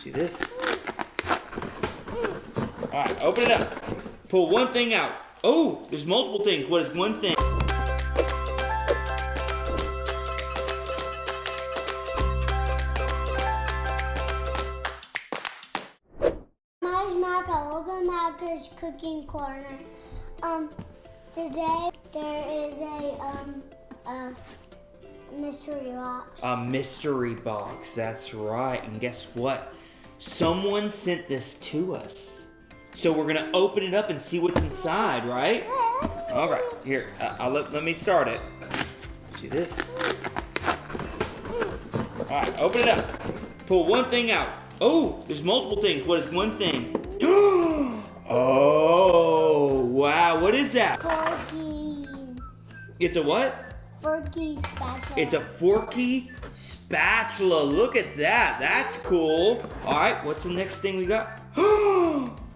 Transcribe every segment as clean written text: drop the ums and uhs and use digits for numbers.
See this? All right, open it up. Pull one thing out. Oh, there's multiple things. What is one thing? Welcome back to Cooking Corner. Today there is a mystery box. A mystery box, that's right. And guess what? Someone sent this to us. So we're gonna open it up and see what's inside, right? All right, here, let me start it. See this? All right, open it up. Pull one thing out. Oh, there's multiple things. What is one thing? Oh, wow. What is that? Forkies. It's a what? Forky spatula. It's a forky spatula. Look at that. That's cool. All right, what's the next thing we got?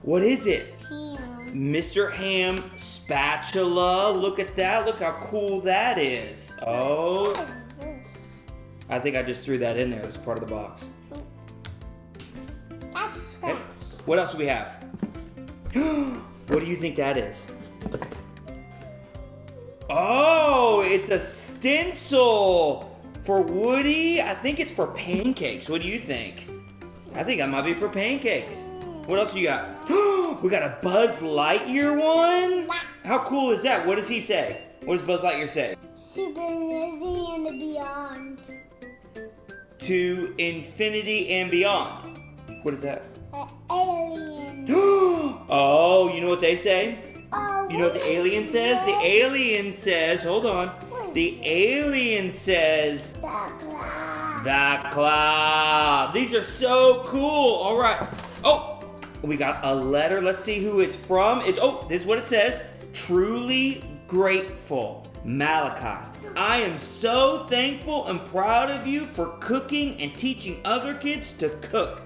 What is it? Ham. Mr. Ham spatula. Look at that. Look how cool that is. Oh. What is this? I think I just threw that in there as part of the box. That's trash. Okay. What else do we have? What do you think that is? Oh, it's a stencil for Woody. I think it's for pancakes. What do you think? I think that might be for pancakes. What else do you got? We got a Buzz Lightyear one? How cool is that? What does he say? What does Buzz Lightyear say? Super Lizzie and the Beyond. To infinity and beyond. What is that? Alien. Oh, you know what they say? Oh, You know what the alien says? The alien says, hold on. What? The alien says, The cloud. the cloud. These are so cool. All right. Oh, we got a letter. Let's see who it's from. This is what it says. Truly grateful. Malachi. I am so thankful and proud of you for cooking and teaching other kids to cook.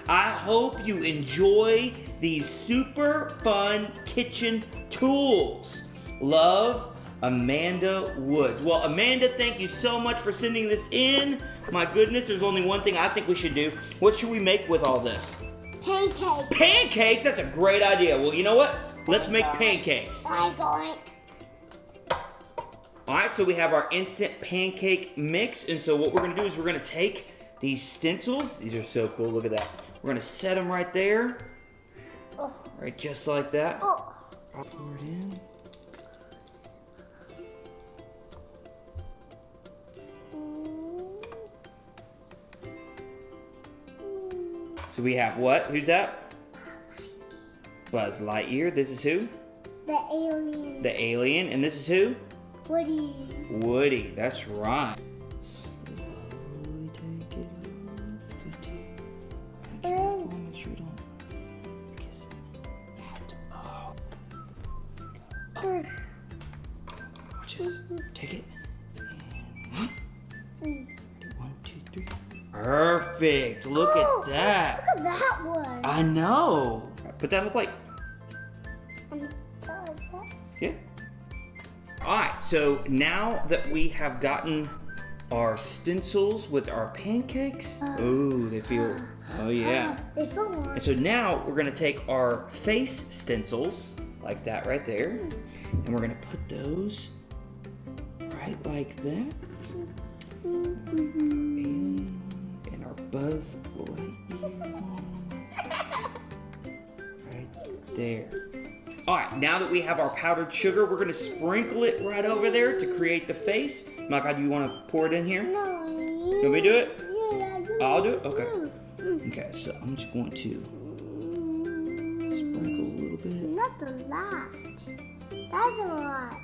I hope you enjoy these super fun kitchen tools. Love, Amanda Woods. Well, Amanda, thank you so much for sending this in. My goodness, there's only one thing I think we should do. What should we make with all this? Pancakes. Pancakes? That's a great idea. Well, you know what? Let's make pancakes. Boink. All right, so we have our instant pancake mix. And so what we're gonna do is we're gonna take these stencils. These are so cool, look at that. We're gonna set them right there. Oh. Right, just like that. Oh. Pour it in. So we have what? Who's that? Buzz Lightyear. This is who? The alien. The alien. And this is who? Woody. Woody. That's right. Slowly take it. Make sure you don't kiss it. Oh. Watch this. Take it. And 1, 2, 3. Perfect. Look at that. Look at that one. I know. Put that on the plate. Yeah. All right. So now that we have gotten our stencils with our pancakes, oh, they feel. Oh yeah. They feel warm. And so now we're gonna take our face stencils like that right there, and we're gonna put those right like that. And our Buzz Lightyear right there. All right, now that we have our powdered sugar, we're gonna sprinkle it right over there to create the face. Micah, do you wanna pour it in here? No. You want me to do it? Yeah, I'll do it? Okay. Okay, so I'm just going to sprinkle a little bit. Not a lot. That's a lot.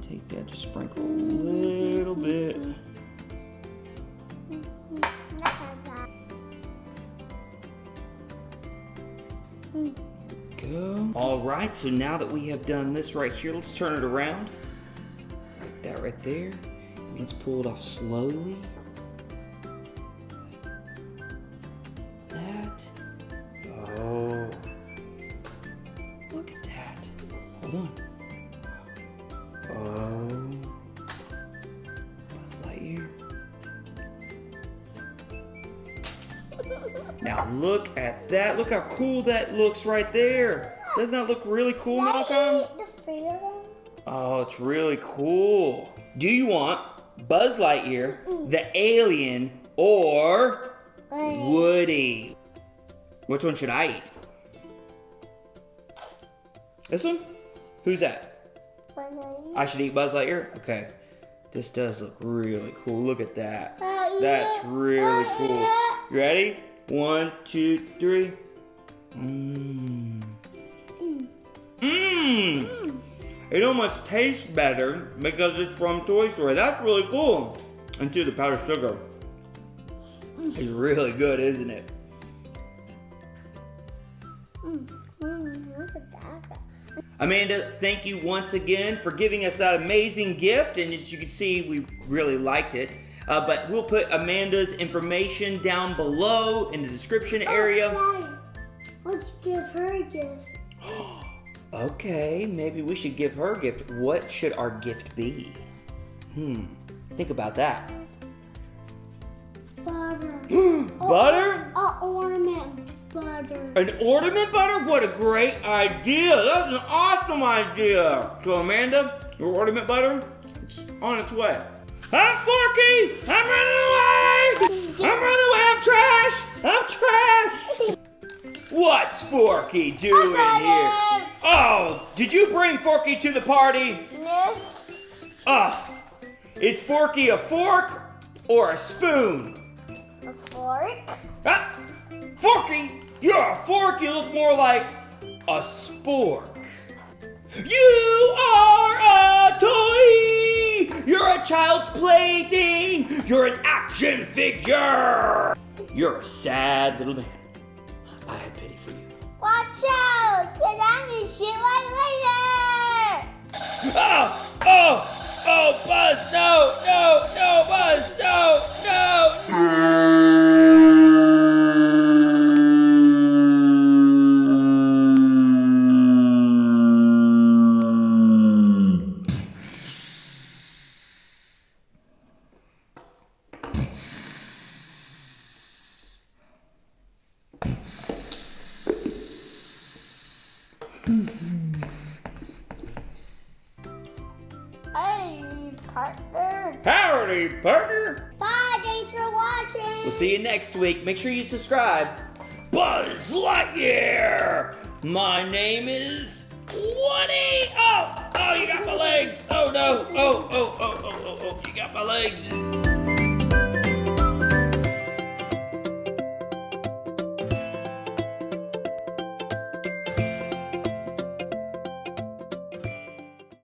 Take that, just sprinkle a little bit. Not a lot. Go. All right, so now that we have done this right here, let's turn it around. Like that right there. And let's pull it off slowly. That. Oh. Look at that. Hold on. Oh. Buzz Lightyear. Now look at that. Look how cool that looks right there. Doesn't that look really cool, Malcolm? The freedom. Oh, it's really cool. Do you want Buzz Lightyear, the alien, or Woody? Which one should I eat? This one? Who's that? I should eat Buzz Lightyear? Okay. This does look really cool. Look at that. That's really cool. You ready? 1, 2, 3. Mmm. Mmm. It almost tastes better because it's from Toy Story. That's really cool. And too, the powdered sugar is really good, isn't it? Look at that. Amanda, thank you once again for giving us that amazing gift. And as you can see, we really liked it. But we'll put Amanda's information down below in the description area. Daddy, let's give her a gift. Okay, maybe we should give her a gift. What should our gift be? Think about that. Butter. Butter? An ornament butter. An ornament butter? What a great idea. That's an awesome idea. So Amanda, your ornament butter, it's on its way. I'm Forky! I'm running away! I'm running away! I'm trash! I'm trash! What's Forky doing here? Oh, did you bring Forky to the party? Yes. Is Forky a fork or a spoon? A fork. Ah, Forky, you're a fork. You look more like a spork. You are a toy. You're a child's plaything. You're an action figure. You're a sad little man. I have pity for you. Watch out, because I'm going to shoot like later. Oh, Buzz, no, Buzz, no. Hey, partner. Howdy, partner. Bye, thanks for watching. We'll see you next week. Make sure you subscribe. Buzz Lightyear. My name is Woody. Oh, you got my legs. Oh no. Oh, you got my legs.